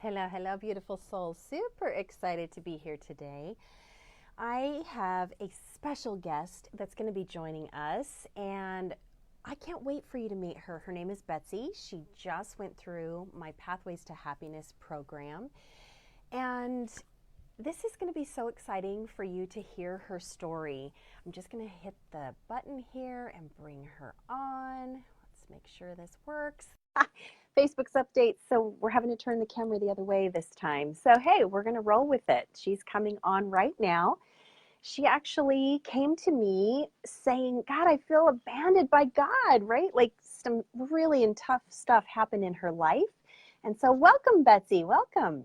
Hello, hello, beautiful souls. Super excited to be here today. I have a special guest that's going to be joining us, and I can't wait for you to meet her. Her name is Betsy. She just went through my Pathways to Happiness program, and this is going to be so exciting for you to hear her story. I'm just going to hit the button here and bring her on. Let's make sure this works. Facebook's update, so we're having to turn the camera the other way this time. So hey, we're going to roll with it. She's coming on right now. She actually came to me saying, God, I feel abandoned by God, right? Like some really tough stuff happened in her life. And so welcome, Betsy. Welcome.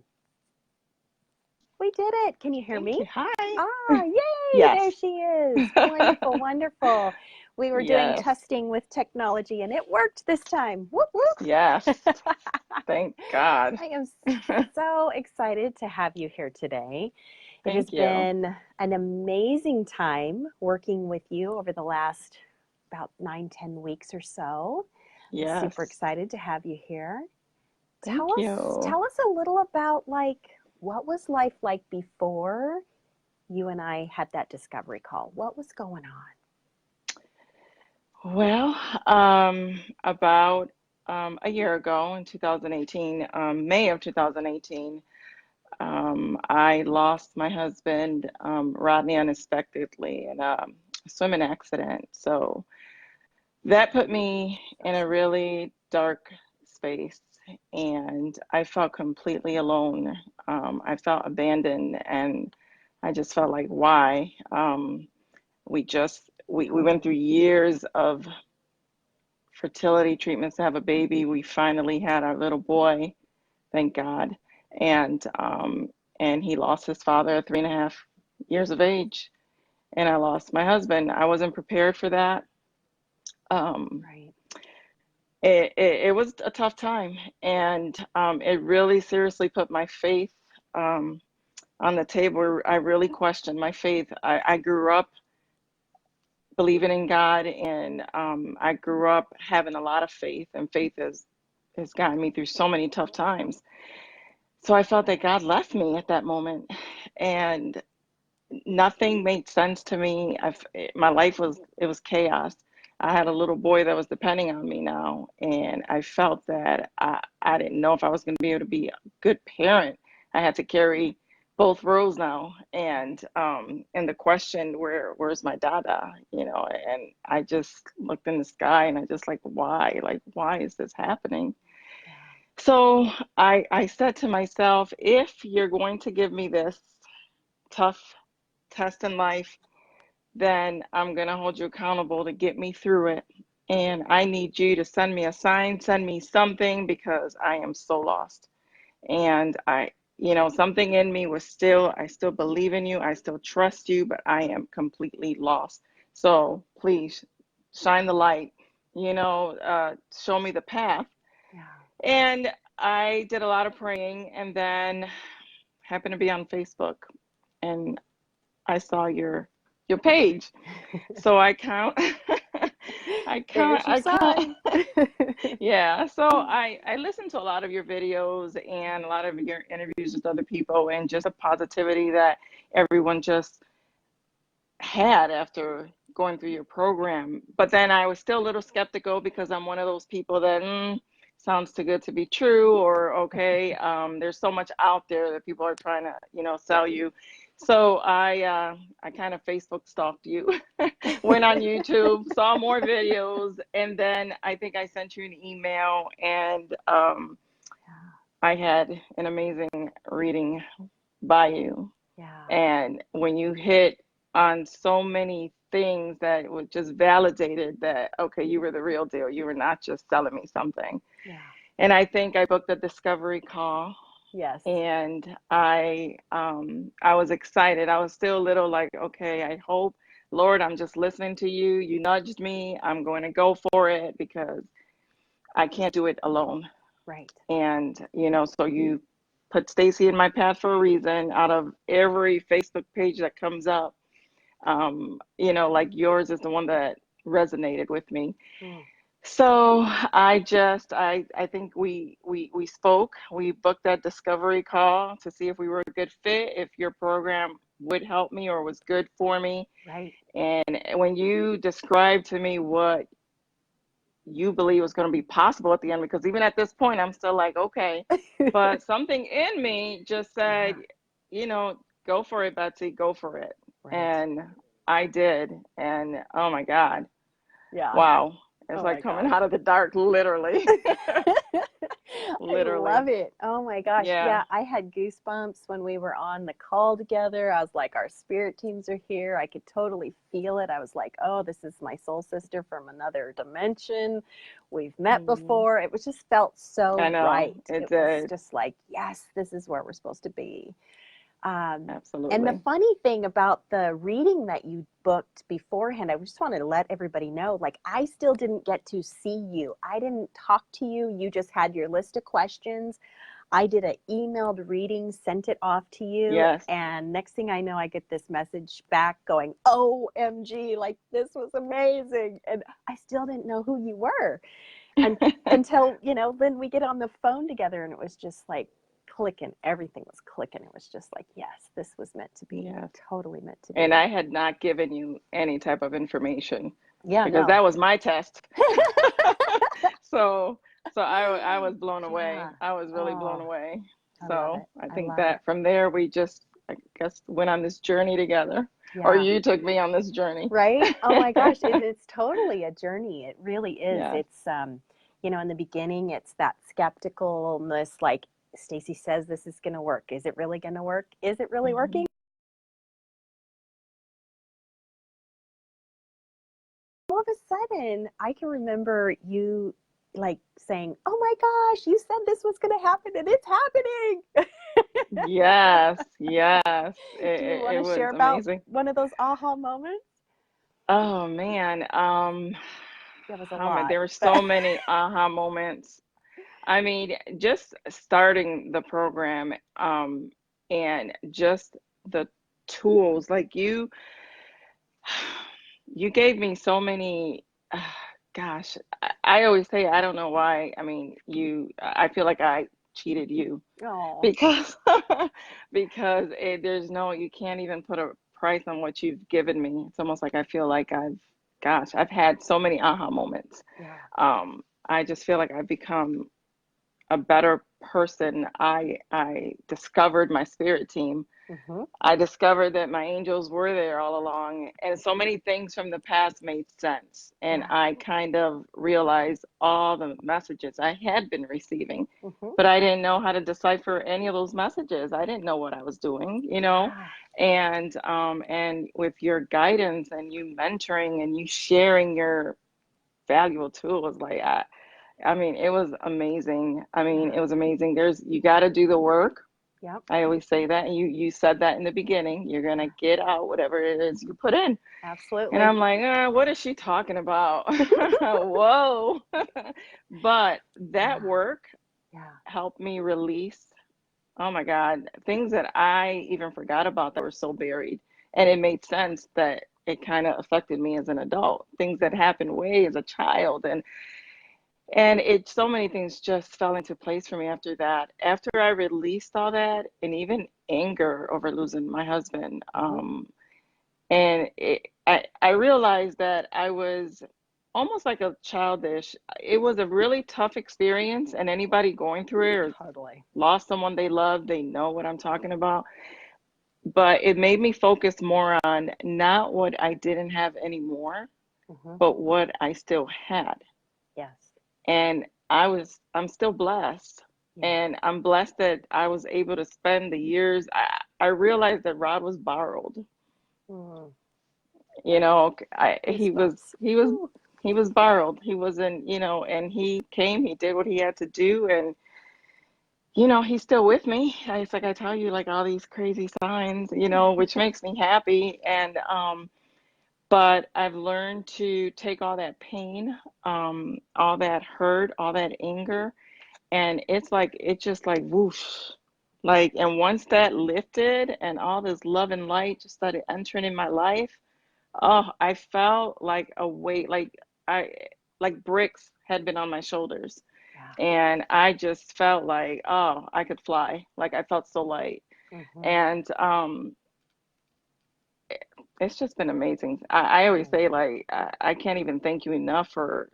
We did it. Can you hear Thank me? you. Hi. Ah, yay. Yes. There she is. Wonderful, wonderful. We were doing Yes. testing with technology and it worked this time. Whoop, whoop. Yes. Thank God. I am so excited to have you here today. It has Thank you. been an amazing time working with you over the last about 9-10 weeks or so. I'm Yes. super excited to have you here. Thank you. Tell us a little about what was life like before you and I had that discovery call? What was going on? Well, about a year ago in 2018, May of 2018, I lost my husband, Rodney, unexpectedly in a swimming accident. So that put me in a really dark space, and I felt completely alone. I felt abandoned, and I just felt like, why? We went through years of fertility treatments to have a baby. We finally had our little boy, thank God, and he lost his father at 3.5 years of age, and I lost my husband. I wasn't prepared for that. Right. It was a tough time, and it really seriously put my faith on the table. I really questioned my faith. I grew up believing in God, and I grew up having a lot of faith, and faith has gotten me through so many tough times. So I felt that God left me at that moment, and nothing made sense to me. My life was chaos. I had a little boy that was depending on me now, and I felt that I didn't know if I was going to be able to be a good parent. I had to carry both roles now, and the question, where's my dada? And I just looked in the sky, and I just why is this happening? So I said to myself, if you're going to give me this tough test in life, then I'm going to hold you accountable to get me through it. And I need you to send me a sign, send me something, because I am so lost. And something in me I still believe in you. I still trust you, but I am completely lost. So please shine the light, show me the path. Yeah. And I did a lot of praying, and then happened to be on Facebook, and I saw your page. So I count There's your sign. yeah. So I listened to a lot of your videos and a lot of your interviews with other people, and just the positivity that everyone just had after going through your program. But then I was still a little skeptical, because I'm one of those people that sounds too good to be true, or okay, there's so much out there that people are trying to sell you. So I kind of Facebook stalked you, went on YouTube, saw more videos, and then I think I sent you an email, and I had an amazing reading by you. Yeah. And when you hit on so many things that would just validated that, okay, you were the real deal. You were not just selling me something. Yeah. And I think I booked a discovery call. Yes. And I was excited. I was still a little like, okay, I hope, Lord, I'm just listening to you. You nudged me. I'm going to go for it, because I can't do it alone. Right. And, so you put Stacie in my path for a reason. Out of every Facebook page that comes up, like yours is the one that resonated with me. So I think we spoke. We booked that discovery call to see if we were a good fit, if your program would help me or was good for me. Right. And when you described to me what you believe was going to be possible at the end, because even at this point, I'm still like, okay, but something in me just said, Yeah. you know, go for it, Betsy, go for it. Right. And I did. And oh my God, Yeah. wow. It's Oh like my coming gosh. out of the dark, literally. I Literally. love it. Oh my gosh. Yeah. Yeah, I had goosebumps when we were on the call together. I was like, our spirit teams are here. I could totally feel it. I was like, oh, this is my soul sister from another dimension. We've met Mhm. before. It was just felt I so know right. it It was did. just like, yes, this is where we're supposed to be. Um, and the Absolutely. funny thing about the reading that you booked beforehand, I just wanted to let everybody know, like, I still didn't get to see you. I didn't talk to you. You just had your list of questions. I did an emailed reading, sent it off to you, Yes. and next thing I know, I get this message back going, OMG, like, this was amazing. And I still didn't know who you were. And until, then we get on the phone together and it was just like clicking. Everything was clicking. It was just like, yes, this was meant to be. Yes. Totally meant to And be. I had not given you any type of information Yeah, because no. that was my test. So, I was blown away. Yeah. I was really blown Oh, away. I love So it. I I think love it. that from there we just, I guess, went on this journey together, or Yeah. you took me on this journey. Right? Oh my gosh, it's totally a journey. It really is. Yes. It's in the beginning it's that skepticalness, like Stacie says this is going to work. Is it really going to work? Is it really working? Mhm. All of a sudden, I can remember you like saying, "Oh my gosh, you said this was going to happen and it's happening." Yes, yes. Do you want It to share was about amazing. one of those aha moments? Oh man. There was a Oh man, lot, there were but so many aha moments. I mean, just starting the program, and just the tools, like you gave me so many, gosh, I always say, I don't know why. I mean, I feel like I cheated you oh, because, because there's no, you can't even put a price on what you've given me. It's almost like I feel like I've had so many aha moments. yeah. I just feel like I've become a better person. I discovered my spirit team. Mhm. I discovered that my angels were there all along, and so many things from the past made sense. And Yeah. I kind of realized all the messages I had been receiving, Mhm. but I didn't know how to decipher any of those messages. I didn't know what I was doing, Yeah. and with your guidance and you mentoring and you sharing your valuable tools, like I mean, it was amazing. I mean, Yeah. it was amazing. You got to do the work. Yep. I always say that, and you said that in the beginning. You're gonna Yeah. get out whatever it is you put in. And Absolutely. I'm like, what is she talking about? Whoa. But that Yeah. work Yeah. helped me release, oh my God, things that I even forgot about that were so buried. And it made sense that it kind of affected me as an adult. Things that happened way as a child, and it so many things just fell into place for me after that. After I released all that, and even anger over losing my husband, Mhm. and I realized that I was almost like a childish. It was a really tough experience, and anybody going through it or Totally. lost someone they love, they know what I'm talking about. But it made me focus more on not what I didn't have anymore, Mhm. but what I still had. Yes. And I'm still blessed. Yeah. And I'm blessed that I was able to spend the years. I realized that Rod was borrowed. Mm. You know, Goosebumps. Woo. he was borrowed. He wasn't, and he came, he did what he had to do, and he's still with me. It's like I tell you, like all these crazy signs, which makes me happy. And but I've learned to take all that pain, all that hurt, all that anger, and it's just like whoosh, like, and once that lifted and all this love and light just started entering in my life, oh, I felt like a weight, like I like bricks had been on my shoulders. Yeah. And I just felt like, oh, I could fly. Like I felt so light. Mm-hmm. And it's just been amazing. I always say, like, I can't even thank you enough for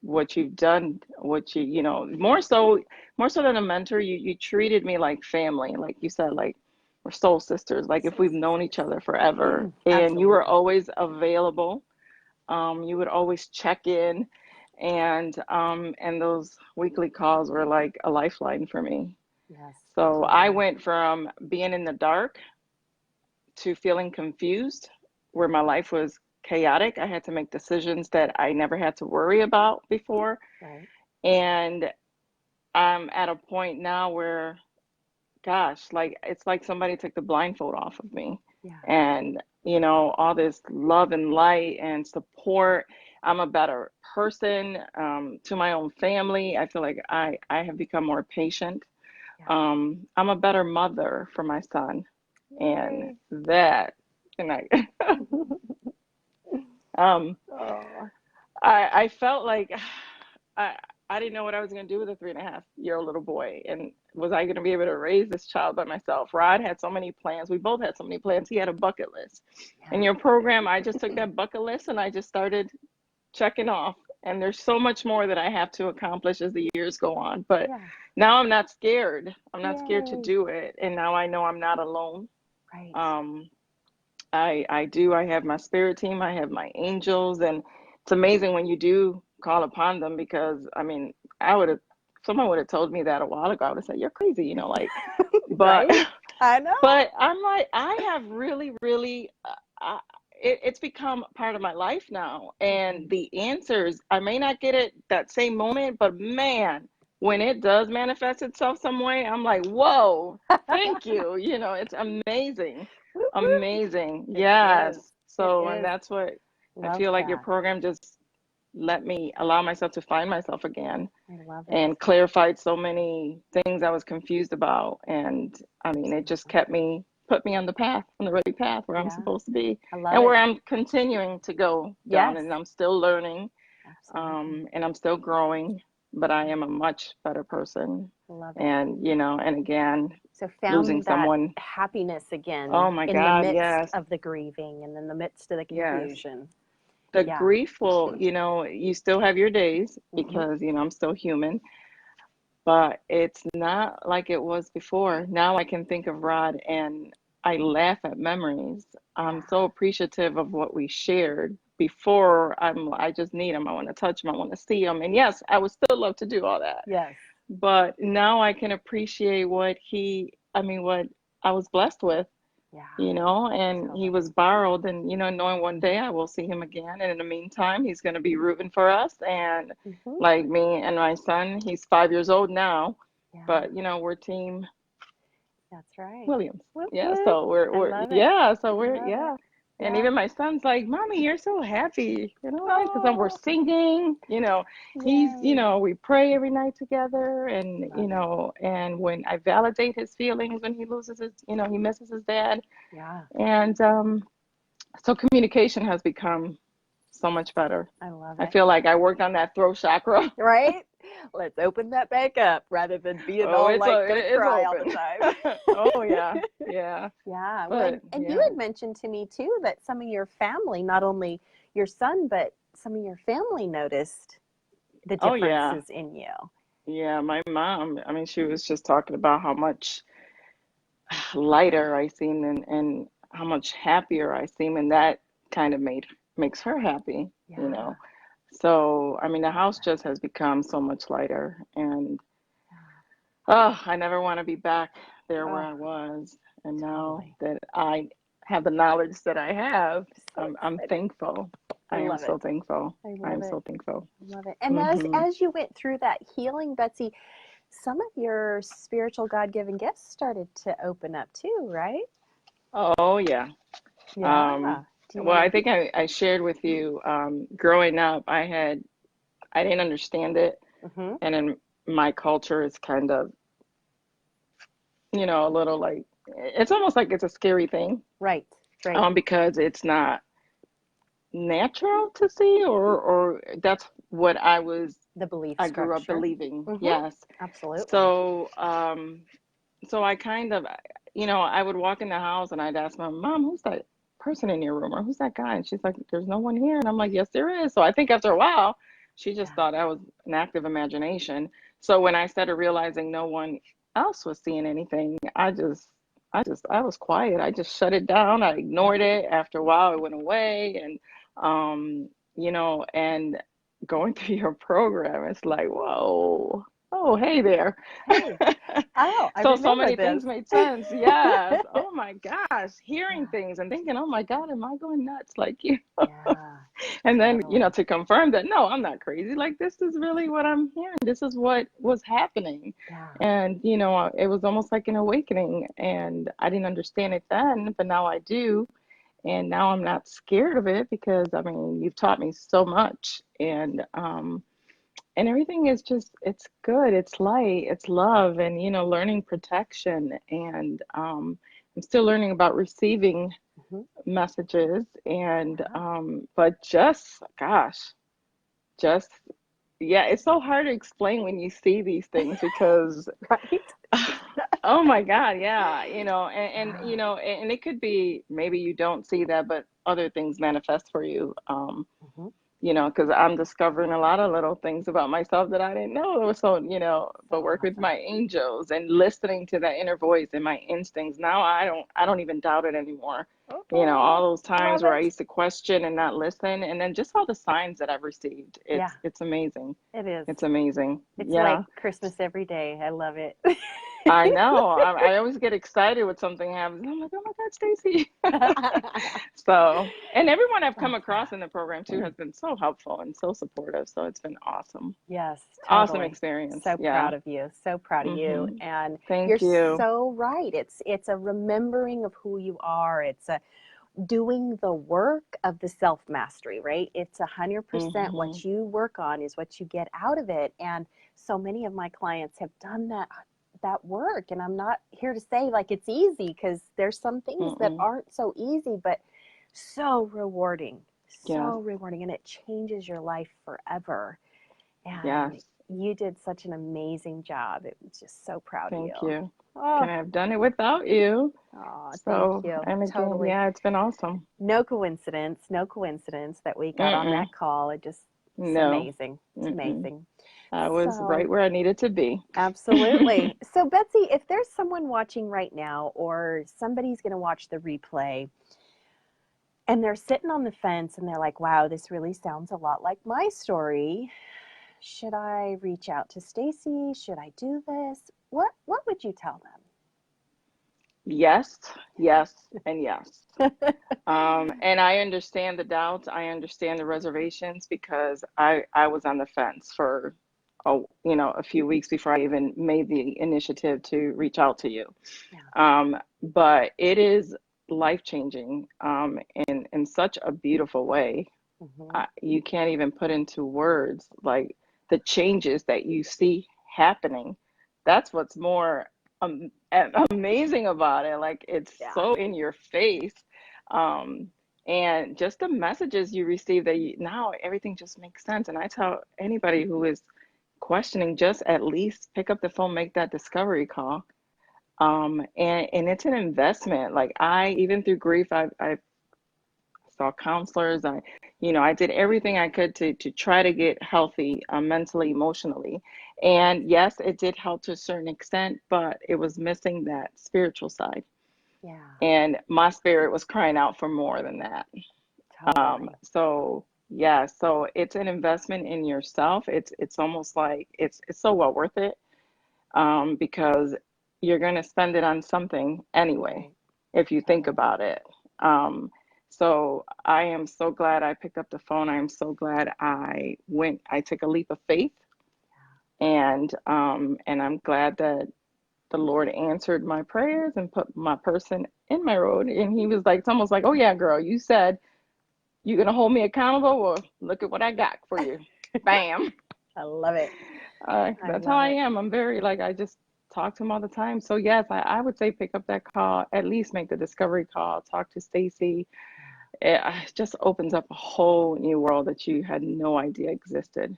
what you've done, what you know, more so than a mentor, you treated me like family. Like you said, like we're soul sisters, like if Soul we've known each other forever. sisters. And you were Absolutely. always available. You would always check in, and those weekly calls were like a lifeline for me. Yes, So I totally. went from being in the dark to feeling confused, where my life was chaotic. I had to make decisions that I never had to worry about before. Right. And I'm at a point now where, gosh, like it's like somebody took the blindfold off of me. Yeah. And, you know, all this love and light and support. I'm a better person, to my own family. I feel like I have become more patient. Yeah. I'm a better mother for my son. And Yay. that, and um, Oh. I felt like I I didn't know what I was going to do with a 3.5-year-old little boy, and was I going to be able to raise this child by myself? Rod had so many plans. We both had so many plans. He had a bucket list. In Yeah. your program, I just took that bucket list and I just started checking off. And there's so much more that I have to accomplish as the years go on. But Yeah. now I'm not scared. I'm not scared to Yay. do it. And now I know I'm not alone. Right. Um, I have my spirit team, I have my angels, and it's amazing when you do call upon them, because I mean, I would have someone would have told me that a while ago. I would have said, "You're crazy," you know, like, but Right? I know. but I'm like, I have really it's become part of my life now, Mhm. and the answers, I may not get it that same moment, but man, when it does manifest itself some way, I'm like, whoa, thank you. You know, it's amazing. Whoop, whoop. Amazing. It is. Yes. It So, and is. that's what I Love feel like your that. program just let me allow myself to find myself again, I love it. and clarified so many things I was confused about. And I mean, it just Absolutely. put me on the path, on the right path where I'm Yeah. supposed to be, I love and where it. I'm continuing to go down. Yes. And I'm still learning, Absolutely. and I'm still growing, but I am a much better person. I love it. And, you know, and again, So losing found that someone. happiness Oh again my in the God, midst yes, of the grieving and in the midst of the yes. confusion. The Yeah. grief will, you know, you still have your days, Hmm. because, you know, I'm still human, but it's not like it was before. Now I can think of Rod and I laugh at memories. I'm Yeah. so appreciative of what we shared before. I just need him. I want to touch him. I want to see him. And yes, I would still love to do all that. Yes. But now I can appreciate what I was blessed with, Yeah. you know, and he was Totally. borrowed, and, you know, knowing one day I will see him again. And in the meantime, he's going to be rooting for us. And Hmm. like me and my son, he's 5 years old now, Yeah. but, you know, we're team That's right. Williams. Whoop Yeah. whoop. So I we're, love it. yeah. So I we're, love it. yeah. And Yeah. even my son's like, Mommy, you're so happy, you know, because we're Oh, singing, you know, you yay. know, we pray every night together. And, you Love it. know, and when I validate his feelings when he loses his, you know, he misses his dad. Yeah. And so communication has become so much better. I love I it. feel like I worked on that throat chakra. Right? Let's open that back up rather than being Oh, all like gonna it's cry all the open. time. Oh yeah, yeah. Yeah. Well, But and you yeah. had mentioned to me too that some of your family, not only your son, but some of your family noticed the Oh yeah, differences in you. yeah. My mom. I mean, she was just talking about how much lighter I seem, and how much happier I seem, and that kind of makes her happy, you Yeah. know. So I mean, the Love house that. just has become so much lighter, and Yeah. oh, I never want to be back there where Oh, I was. And now totally. that I have the knowledge that I have, So I'm excited. thankful. I I am love it. so thankful. I I love am it. so thankful. I love it. And Hmm. as you went through that healing, Betsy, some of your spiritual God-given gifts started to open up too, right? Oh yeah. Yeah. Do you Well, want I to? think I shared with you, growing up, I didn't understand it. Mm-hmm. And in my culture, it's kind of, you know, a little like, it's almost like it's a scary thing, Right. Right. because it's not natural to see, or that's what The belief I grew up structure. believing. Mm-hmm. Yes. Absolutely. So, so I kind of, I would walk in the house and I'd ask my mom, who's that person in your room, or who's that guy? And she's like, there's no one here. And I'm like, yes, there is. So I think after a while, she just Yeah. thought I was an active imagination. So when I started realizing no one else was seeing anything, I was quiet. I just shut it down. I Yep. ignored it. After a while, it went away. And, and going through your program, it's like, whoa, oh, hey there. Hey. Oh, I So remember many this. things made sense. Yes. Oh my gosh. Hearing Yeah. things and thinking, oh my God, am I going nuts like you? Yeah. And then, Totally. to confirm that, no, I'm not crazy. Like, this is really what I'm hearing. This is what was happening. Yeah. And, it was almost like an awakening. And I didn't understand it then, but now I do. And now I'm not scared of it because, I mean, you've taught me so much. And everything is just, it's good, it's light, it's love, and learning protection. And I'm still learning about receiving Hmm. messages. And Yeah. but just, gosh, just, yeah, it's so hard to explain when you see these things because Right? oh my God, yeah, and Yeah. and it could be maybe you don't see that, but other things manifest for you. Hmm. Because I'm discovering a lot of little things about myself that I didn't know. So, So but work with awesome. my angels and listening to that inner voice and my instincts. Now I don't even doubt it anymore. All Oh, those I times love where I it. used to question and not listen, and then just all the signs that I've received. Yeah, It's amazing. it is. It's amazing. It's like Yeah. Christmas every day. I love it. I know. I always get excited when something happens. I'm like, oh my God, Stacie. So, and everyone I've come Love across that. in the program too has been so helpful and so supportive. So it's been awesome. Yes, Awesome totally. experience. So Yeah. proud of you. So proud of you. Hmm. And you're Thank you. so right. It's a remembering of who you are. It's a doing the work of the self mastery, right? It's 100% Hmm. what you work on is what you get out of it. And so many of my clients have done that work, and I'm not here to say like it's easy, because there's some things that Mm-mm. aren't so easy, but so rewarding, Yes. so rewarding, and it changes your life forever. And Yes. you did such an amazing job. It was just so proud of you. Thank you. Oh, Couldn't have done it without you. oh, thank So, you. and again, Totally. yeah, it's been awesome. No coincidence, no coincidence that we got on Mm-mm. that call. It's No. amazing. It's Mm-mm. amazing. I was So, right where I needed to be. absolutely. So, Betsy, if there's someone watching right now, or somebody's going to watch the replay, and they're sitting on the fence and they're like, wow, this really sounds a lot like my story. Should I reach out to Stacie? Should I do this? What would you tell Yes, yes, and yes. And I understand the doubts. I understand the reservations because I was on the fence for a few weeks before I even made the initiative to reach out to you. them? But it is life changing in such a beautiful way. Yeah. Hmm. You can't even put into words like the changes that you see happening. That's what's more amazing about it. Like, it's Yeah. so in your face. Um, and just the messages you receive that now everything just makes sense. And I tell anybody who is questioning, just at least pick up the phone, make that discovery call. And it's an investment. Like, even through grief, I saw counselors. I did everything I could to try to get healthy, mentally, emotionally. And yes, it did help to a certain extent, but it was missing that spiritual side. Yeah. And my spirit was crying out for more than that. Totally. So yeah, so it's an investment in yourself. It's almost like it's so well worth it, because you're going to spend it on something anyway, Right. if you think Totally. about it. So I am so glad I picked up the phone. I am so glad I took a leap of faith, and I'm glad that the Lord answered my prayers and put my person in my road. And he was like, it's almost like, oh yeah, girl, you said you're going to hold me accountable. Well, look at what I got for you. Bam. I love it. I That's how love I it. am. I'm very, like, I just talk to him all the time. So yes, I would say pick up that call, at least make the discovery call, talk to Stacie. it just opens up a whole new world that you had no idea existed.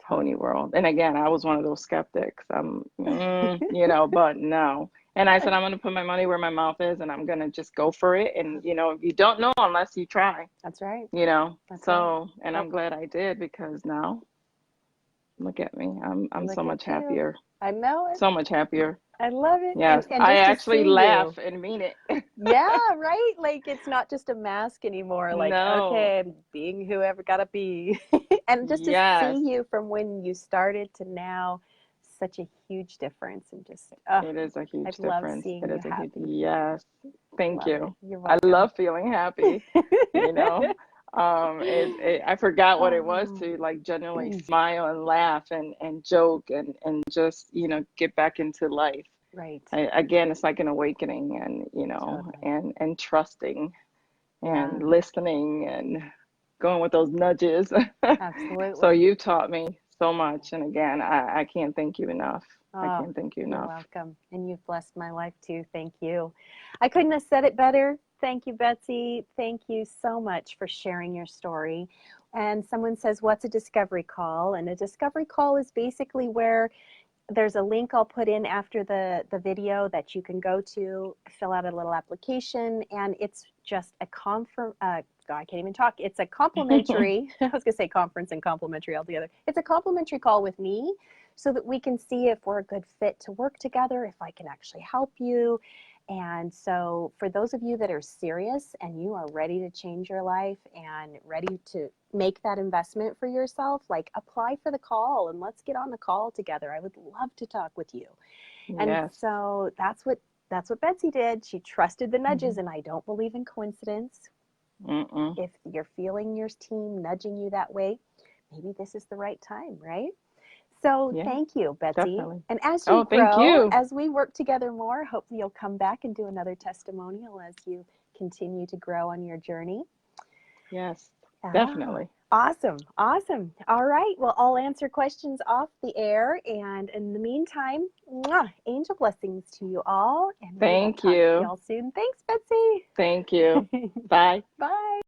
Whole new Totally. world. And again, I was one of those skeptics. But no. And I said, I'm going to put my money where my mouth is, and I'm going to just go for it. And, you don't know unless you try, That's right. you know. That's right. So, and Well, I'm glad I did, because now look at me. I'm look so at much you. happier. I know it. So much happier. I love it. And Yes. and I just to actually see you. laugh and mean it. Yeah, right? Like it's not just a mask anymore. Like, No. okay, I'm being whoever gotta be. And just to Yes. see you from when you started to now, such a huge difference. And just, It is a I huge love difference. seeing It you is a huge, happy. yes. Thank Love it. you. You're I welcome. love feeling happy, you know. I forgot what it was Oh, to like genuinely smile and laugh and joke and just, get back into life. right. Again, it's like an awakening, and, Totally. and trusting Yeah, and listening and going with those nudges. So absolutely. you taught me so much. And again, I can't thank you enough. I Oh, can't thank you you're enough. welcome. And you've blessed my life too. Thank you. I couldn't have said it better. Thank you, Betsy. Thank you so much for sharing your story. And someone says, what's a discovery call? And a discovery call is basically where there's a link I'll put in after the video that you can go to, fill out a little application, and it's just a God, I can't even talk. It's a complimentary, I was going to say conference and complimentary altogether. It's a complimentary call with me so that we can see if we're a good fit to work together, if I can actually help you. And so, for those of you that are serious and you are ready to change your life and ready to make that investment for yourself, like apply for the call and let's get on the call together. I would love to talk with you. And Yes. so that's what Betsy did. She trusted the nudges, Mhm. and I don't believe in coincidence. Mm-mm. If you're feeling your team nudging you that way, maybe this is the right time, right? So Yeah, thank you, Betsy. definitely. And as you Oh, thank grow, you. as we work together more, hopefully you'll come back and do another testimonial as you continue to grow on your journey. Yes, Ah, definitely. awesome. Awesome. All right. Well, I'll answer questions off the air. And in the meantime, angel blessings to you all. And we will Thank talk to you. y'all soon. Thanks, Betsy. Thank you. Bye. Bye.